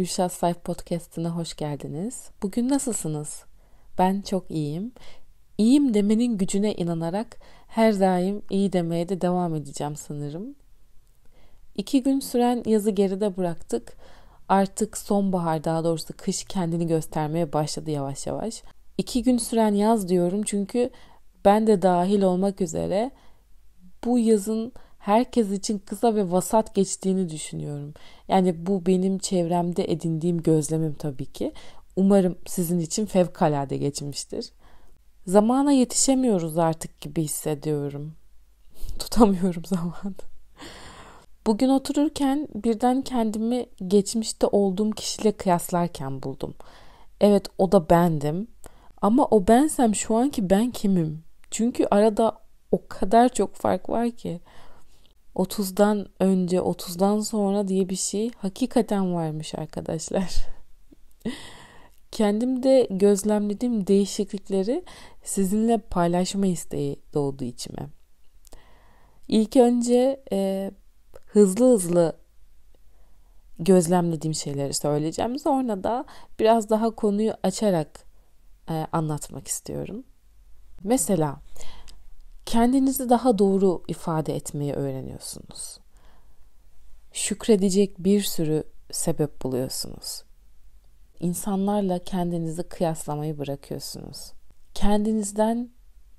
Gülşah Sayf Podcast'ına hoş geldiniz. Bugün nasılsınız? Ben çok iyiyim. İyiyim demenin gücüne inanarak her daim iyi demeye de devam edeceğim sanırım. 2 gün süren yazı geride bıraktık. Artık sonbahar, daha doğrusu kış kendini göstermeye başladı yavaş yavaş. 2 gün süren yaz diyorum çünkü ben de dahil olmak üzere bu yazın herkes için kısa ve vasat geçtiğini düşünüyorum. Yani bu benim çevremde edindiğim gözlemim tabii ki. Umarım sizin için fevkalade geçmiştir. Zamana yetişemiyoruz artık gibi hissediyorum. Tutamıyorum zamanı. Bugün otururken birden kendimi geçmişte olduğum kişiyle kıyaslarken buldum. Evet, o da bendim. Ama o bensem şu anki ben kimim? Çünkü arada o kadar çok fark var ki. 30'dan önce, 30'dan sonra diye bir şey hakikaten varmış arkadaşlar. Kendimde gözlemlediğim değişiklikleri sizinle paylaşma isteği doğdu içime. İlk önce hızlı hızlı gözlemlediğim şeyleri söyleyeceğim. Sonra da biraz daha konuyu açarak anlatmak istiyorum. Mesela kendinizi daha doğru ifade etmeyi öğreniyorsunuz. Şükredecek bir sürü sebep buluyorsunuz. İnsanlarla kendinizi kıyaslamayı bırakıyorsunuz. Kendinizden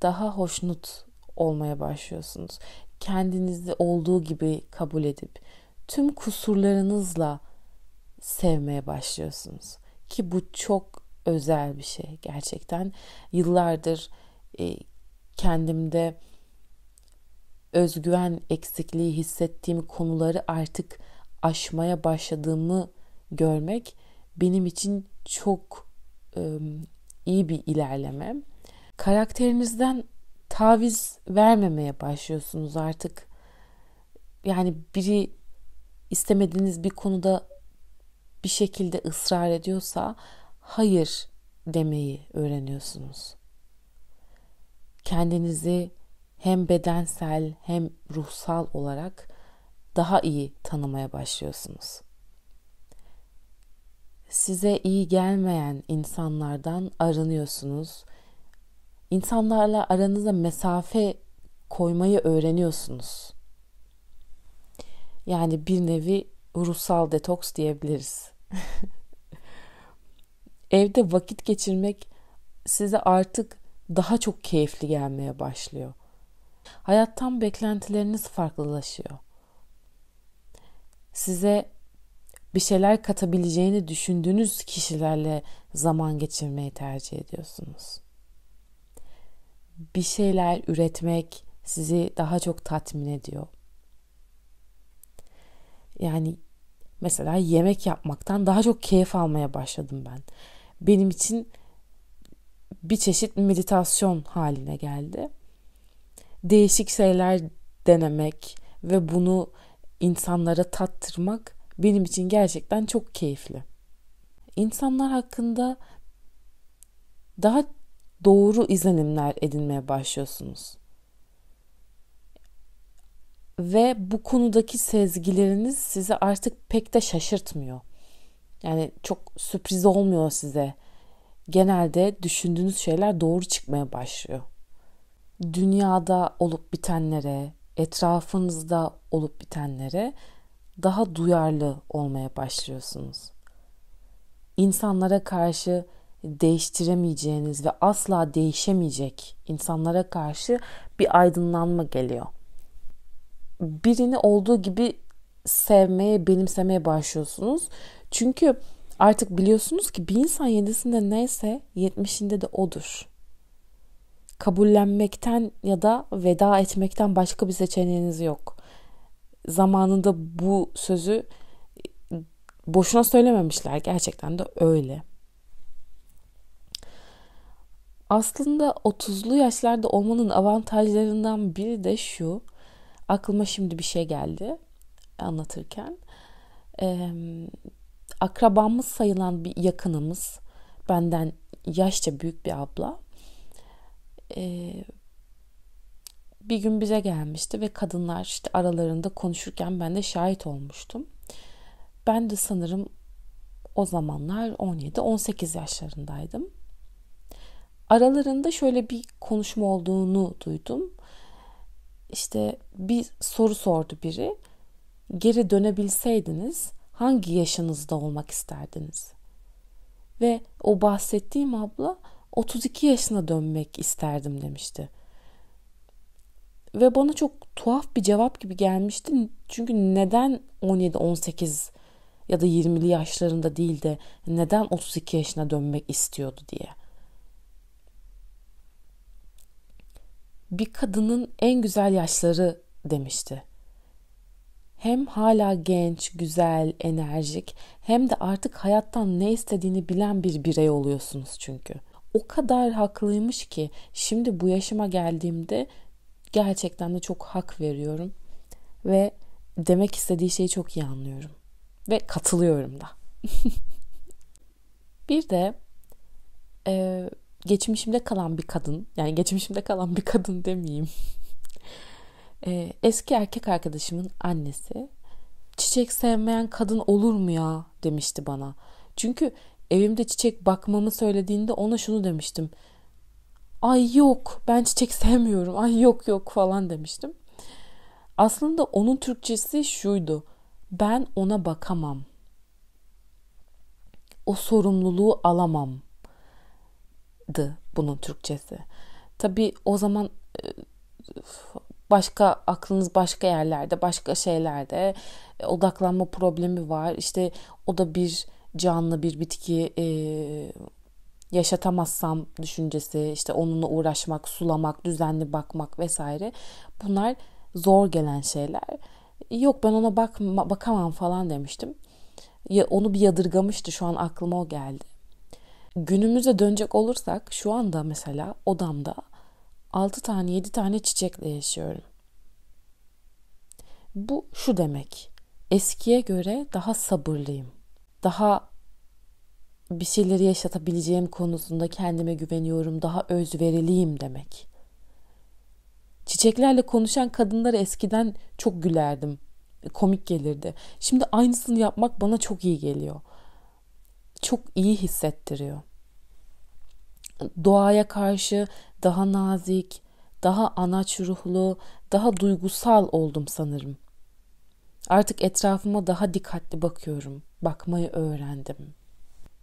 daha hoşnut olmaya başlıyorsunuz. Kendinizi olduğu gibi kabul edip tüm kusurlarınızla sevmeye başlıyorsunuz. Ki bu çok özel bir şey gerçekten. Yıllardır kendimde özgüven eksikliği hissettiğim konuları artık aşmaya başladığımı görmek benim için çok iyi bir ilerleme. Karakterinizden taviz vermemeye başlıyorsunuz artık. Yani biri istemediğiniz bir konuda bir şekilde ısrar ediyorsa hayır demeyi öğreniyorsunuz. Kendinizi hem bedensel hem ruhsal olarak daha iyi tanımaya başlıyorsunuz. Size iyi gelmeyen insanlardan arınıyorsunuz. İnsanlarla aranıza mesafe koymayı öğreniyorsunuz. Yani bir nevi ruhsal detoks diyebiliriz. Evde vakit geçirmek size artık daha çok keyifli gelmeye başlıyor. Hayattan beklentileriniz farklılaşıyor. Size bir şeyler katabileceğini düşündüğünüz kişilerle zaman geçirmeyi tercih ediyorsunuz. Bir şeyler üretmek sizi daha çok tatmin ediyor. Yani mesela yemek yapmaktan daha çok keyif almaya başladım ben. Benim için bir çeşit meditasyon haline geldi. Değişik şeyler denemek ve bunu insanlara tattırmak benim için gerçekten çok keyifli. İnsanlar hakkında daha doğru izlenimler edinmeye başlıyorsunuz. Ve bu konudaki sezgileriniz sizi artık pek de şaşırtmıyor. Yani çok sürpriz olmuyor size. Genelde düşündüğünüz şeyler doğru çıkmaya başlıyor. Dünyada olup bitenlere, etrafınızda olup bitenlere daha duyarlı olmaya başlıyorsunuz. İnsanlara karşı değiştiremeyeceğiniz ve asla değişemeyecek insanlara karşı bir aydınlanma geliyor. Birini olduğu gibi sevmeye, benimsemeye başlıyorsunuz. Çünkü artık biliyorsunuz ki bir insan 7'sinde neyse 70'inde de odur. Kabullenmekten ya da veda etmekten başka bir seçeneğiniz yok. Zamanında bu sözü boşuna söylememişler. Gerçekten de öyle. Aslında 30'lu yaşlarda olmanın avantajlarından biri de şu. Aklıma şimdi bir şey geldi anlatırken. Akrabamız sayılan bir yakınımız, benden yaşça büyük bir abla, bir gün bize gelmişti ve kadınlar işte aralarında konuşurken ben de şahit olmuştum. Ben de sanırım O zamanlar 17-18 yaşlarındaydım. Aralarında şöyle bir konuşma olduğunu duydum. İşte bir soru sordu biri. Geri dönebilseydiniz hangi yaşınızda olmak isterdiniz? Ve o bahsettiğim abla 32 yaşına dönmek isterdim demişti. Ve bana çok tuhaf bir cevap gibi gelmişti. Çünkü neden 17-18 ya da 20'li yaşlarında değil de neden 32 yaşına dönmek istiyordu diye. Bir kadının en güzel yaşları demişti. Hem hala genç, güzel, enerjik hem de artık hayattan ne istediğini bilen bir birey oluyorsunuz çünkü. O kadar haklıymış ki şimdi bu yaşıma geldiğimde gerçekten de çok hak veriyorum ve demek istediği şeyi çok iyi anlıyorum ve katılıyorum da. Bir de geçmişimde kalan bir kadın, yani geçmişimde kalan bir kadın demeyeyim. Eski erkek arkadaşımın annesi çiçek sevmeyen kadın olur mu ya demişti bana. Çünkü evimde çiçek bakmamı söylediğinde ona şunu demiştim. Ay yok ben çiçek sevmiyorum. Ay yok falan demiştim. Aslında onun Türkçesi şuydu. Ben ona bakamam. O sorumluluğu alamamdı bunun Türkçesi. Tabii o zaman başka aklınız başka yerlerde, başka şeylerde, odaklanma problemi var. İşte o da bir canlı, bir bitki, yaşatamazsam düşüncesi, işte onunla uğraşmak, sulamak, düzenli bakmak vesaire. Bunlar zor gelen şeyler. Yok ben ona bakamam falan demiştim. Onu bir yadırgamıştı. Şu an aklıma o geldi. Günümüze dönecek olursak şu anda mesela odamda 6 tane 7 tane çiçekle yaşıyorum. Bu şu demek. Eskiye göre daha sabırlıyım. Daha bir şeyleri yaşatabileceğim konusunda kendime güveniyorum. Daha özveriliyim demek. Çiçeklerle konuşan kadınlara eskiden çok gülerdim. Komik gelirdi. Şimdi aynısını yapmak bana çok iyi geliyor. Çok iyi hissettiriyor. Doğaya karşı daha nazik, daha anaç ruhlu, daha duygusal oldum sanırım. Artık etrafıma daha dikkatli bakıyorum. Bakmayı öğrendim.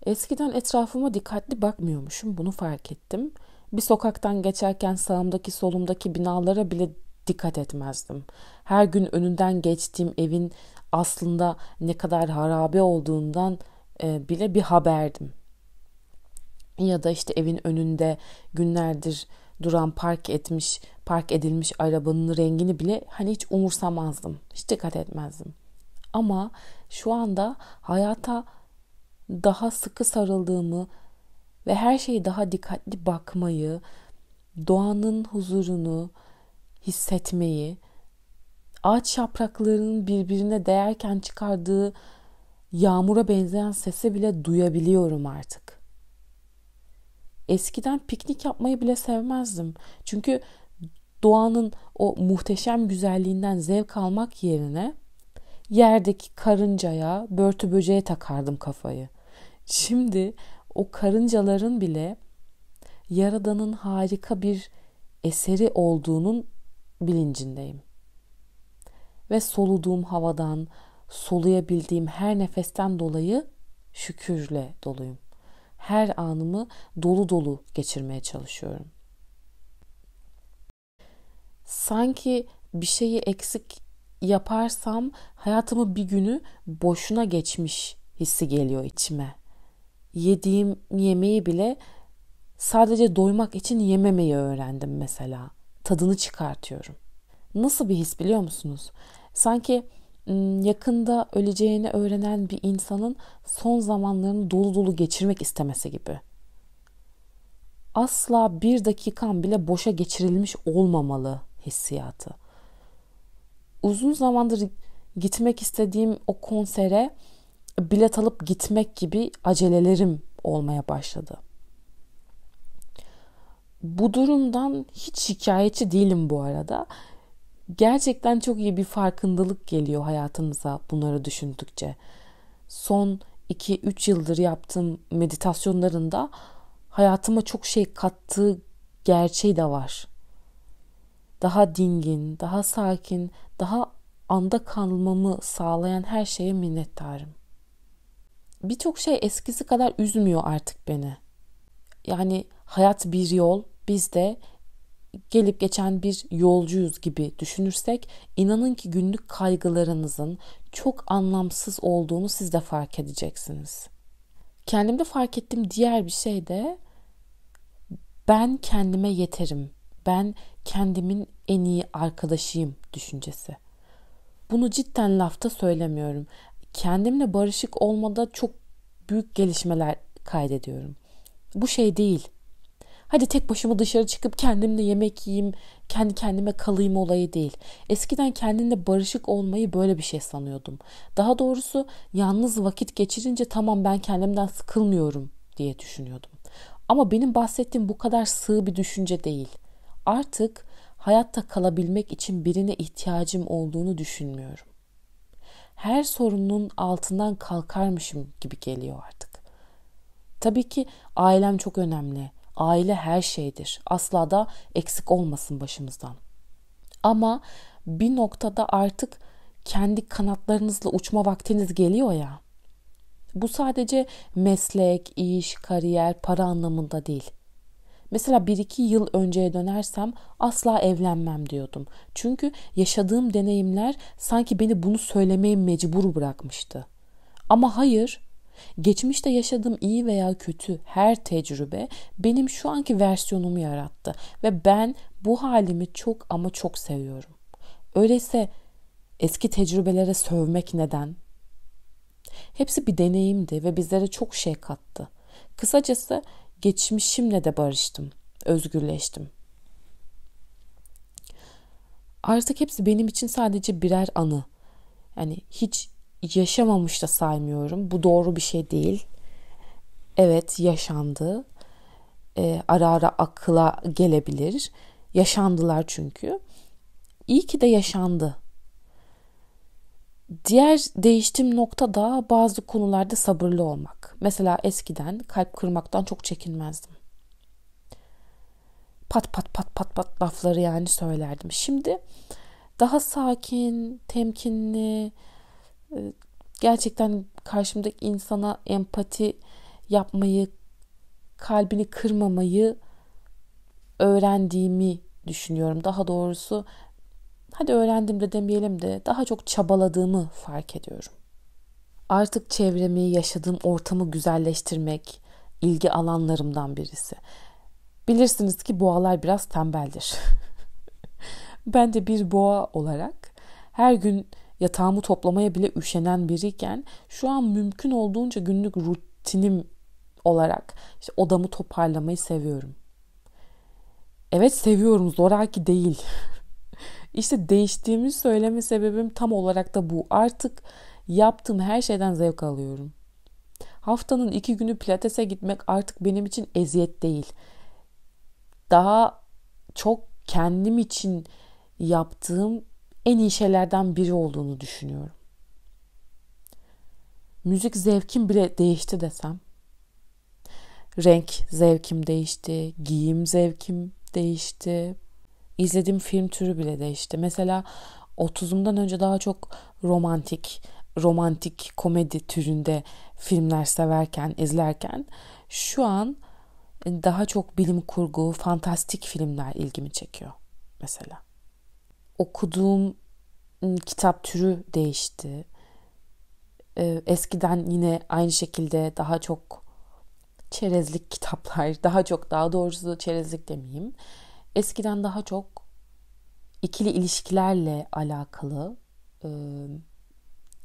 Eskiden etrafıma dikkatli bakmıyormuşum. Bunu fark ettim. Bir sokaktan geçerken sağımdaki solumdaki binalara bile dikkat etmezdim. Her gün önünden geçtiğim evin aslında ne kadar harabe olduğundan bile bir haberdim. Ya da işte evin önünde günlerdir duran park edilmiş arabanın rengini bile hani hiç umursamazdım. Hiç dikkat etmezdim. Ama şu anda hayata daha sıkı sarıldığımı ve her şeyi daha dikkatli bakmayı, doğanın huzurunu hissetmeyi, ağaç yapraklarının birbirine değerken çıkardığı yağmura benzeyen sesi bile duyabiliyorum artık. Eskiden piknik yapmayı bile sevmezdim. Çünkü doğanın o muhteşem güzelliğinden zevk almak yerine yerdeki karıncaya, börtü böceğe takardım kafayı. Şimdi o karıncaların bile Yaradan'ın harika bir eseri olduğunun bilincindeyim. Ve soluduğum havadan, soluyabildiğim her nefesten dolayı şükürle doluyum. Her anımı dolu dolu geçirmeye çalışıyorum. Sanki bir şeyi eksik yaparsam hayatımın bir günü boşuna geçmiş hissi geliyor içime. Yediğim yemeği bile sadece doymak için yememeyi öğrendim mesela. Tadını çıkartıyorum. Nasıl bir his biliyor musunuz? Sanki yakında öleceğini öğrenen bir insanın son zamanlarını dolu dolu geçirmek istemesi gibi. Asla bir dakikan bile boşa geçirilmiş olmamalı hissiyatı. Uzun zamandır gitmek istediğim o konsere bilet alıp gitmek gibi acelelerim olmaya başladı. Bu durumdan hiç şikayetçi değilim bu arada. Gerçekten çok iyi bir farkındalık geliyor hayatınıza bunları düşündükçe. Son 2-3 yıldır yaptığım meditasyonlarında hayatıma çok şey kattığı gerçeği de var. Daha dingin, daha sakin, daha anda kalmamı sağlayan her şeye minnettarım. Birçok şey eskisi kadar üzmüyor artık beni. Yani hayat bir yol, biz de gelip geçen bir yolcuyuz gibi düşünürsek, inanın ki günlük kaygılarınızın çok anlamsız olduğunu siz de fark edeceksiniz. Kendimde fark ettiğim diğer bir şey de ben kendime yeterim. Ben kendimin en iyi arkadaşıyım düşüncesi. Bunu cidden lafta söylemiyorum. Kendimle barışık olmada çok büyük gelişmeler kaydediyorum. Bu şey değil. Hadi tek başıma dışarı çıkıp kendimle yemek yiyeyim, kendi kendime kalayım olayı değil. Eskiden kendimle barışık olmayı böyle bir şey sanıyordum. Daha doğrusu yalnız vakit geçirince tamam ben kendimden sıkılmıyorum diye düşünüyordum. Ama benim bahsettiğim bu kadar sığ bir düşünce değil. Artık hayatta kalabilmek için birine ihtiyacım olduğunu düşünmüyorum. Her sorunun altından kalkarmışım gibi geliyor artık. Tabii ki ailem çok önemli. Aile her şeydir. Asla da eksik olmasın başımızdan. Ama bir noktada artık kendi kanatlarınızla uçma vaktiniz geliyor ya. Bu sadece meslek, iş, kariyer, para anlamında değil. Mesela 1-2 yıl önceye dönersem asla evlenmem diyordum. Çünkü yaşadığım deneyimler sanki beni bunu söylemeye mecbur bırakmıştı. Ama hayır, geçmişte yaşadığım iyi veya kötü her tecrübe benim şu anki versiyonumu yarattı. Ve ben bu halimi çok ama çok seviyorum. Öyleyse eski tecrübelere sövmek neden? Hepsi bir deneyimdi ve bizlere çok şey kattı. Kısacası geçmişimle de barıştım, özgürleştim. Artık hepsi benim için sadece birer anı. Yani hiç yaşamamış da saymıyorum. Bu doğru bir şey değil. Evet, yaşandı. Ara ara akıla gelebilir. Yaşandılar çünkü. İyi ki de yaşandı. Diğer değiştiğim nokta da bazı konularda sabırlı olmak. Mesela eskiden kalp kırmaktan çok çekinmezdim. Pat pat pat pat pat lafları yani söylerdim. Şimdi daha sakin, temkinli, gerçekten karşımdaki insana empati yapmayı, kalbini kırmamayı öğrendiğimi düşünüyorum. Daha doğrusu hadi öğrendim de demeyelim de daha çok çabaladığımı fark ediyorum. Artık çevremi, yaşadığım ortamı güzelleştirmek ilgi alanlarımdan birisi. Bilirsiniz ki boğalar biraz tembeldir. Ben de bir boğa olarak her gün yatağımı toplamaya bile üşenen biriyken şu an mümkün olduğunca günlük rutinim olarak işte odamı toparlamayı seviyorum. Evet seviyorum, zoraki değil. İşte değiştiğimi söyleme sebebim tam olarak da bu. Artık yaptığım her şeyden zevk alıyorum. Haftanın 2 günü pilatese gitmek artık benim için eziyet değil. Daha çok kendim için yaptığım en iyi şeylerden biri olduğunu düşünüyorum. Müzik zevkim bile değişti desem. Renk zevkim değişti, giyim zevkim değişti. İzlediğim film türü bile değişti. Mesela 30'umdan önce daha çok romantik komedi türünde filmler severken, izlerken şu an daha çok bilim kurgu, fantastik filmler ilgimi çekiyor mesela. Okuduğum kitap türü değişti. Eskiden yine aynı şekilde daha çok çerezlik kitaplar, daha doğrusu çerezlik demeyeyim. Eskiden daha çok ikili ilişkilerle alakalı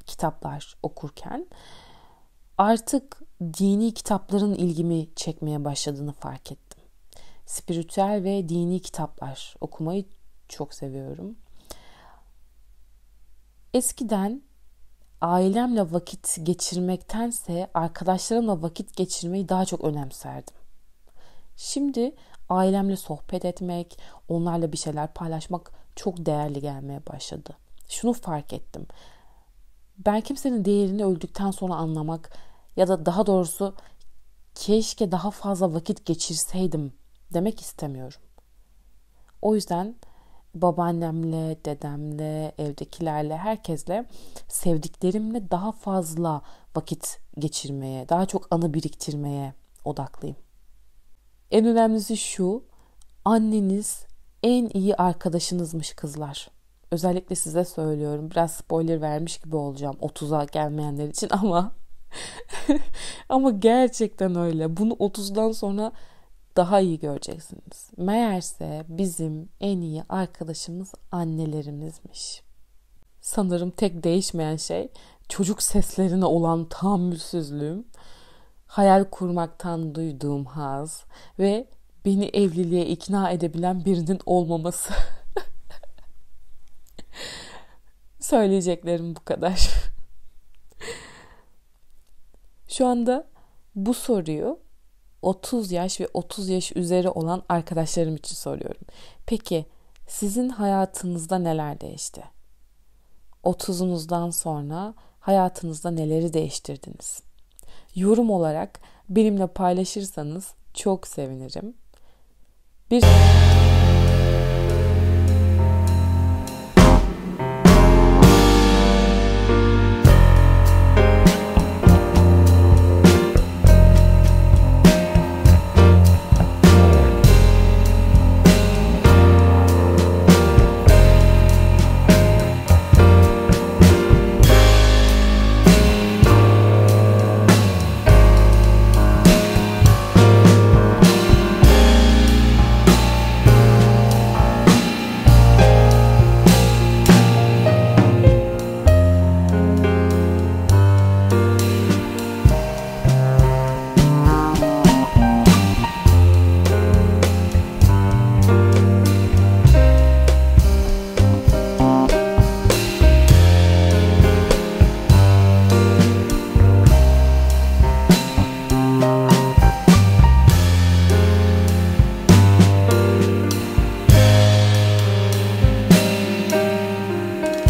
kitaplar okurken artık dini kitapların ilgimi çekmeye başladığını fark ettim. Spiritüel ve dini kitaplar okumayı çok seviyorum. Eskiden ailemle vakit geçirmektense arkadaşlarımla vakit geçirmeyi daha çok önemserdim. Şimdi ailemle sohbet etmek, onlarla bir şeyler paylaşmak çok değerli gelmeye başladı. Şunu fark ettim. Ben kimsenin değerini öldükten sonra anlamak ya da daha doğrusu keşke daha fazla vakit geçirseydim demek istemiyorum. O yüzden babaannemle, dedemle, evdekilerle, herkesle, sevdiklerimle daha fazla vakit geçirmeye, daha çok anı biriktirmeye odaklıyım. En önemlisi şu, anneniz en iyi arkadaşınızmış kızlar. Özellikle size söylüyorum. Biraz spoiler vermiş gibi olacağım 30'a gelmeyenler için ama ama gerçekten öyle. Bunu 30'dan sonra daha iyi göreceksiniz. Meğerse bizim en iyi arkadaşımız annelerimizmiş. Sanırım tek değişmeyen şey çocuk seslerine olan tahammülsüzlüğüm, hayal kurmaktan duyduğum haz ve beni evliliğe ikna edebilen birinin olmaması. Söyleyeceklerim bu kadar. Şu anda bu soruyu 30 yaş ve 30 yaş üzeri olan arkadaşlarım için soruyorum. Peki sizin hayatınızda neler değişti? 30'unuzdan sonra hayatınızda neleri değiştirdiniz? Yorum olarak benimle paylaşırsanız çok sevinirim. Bir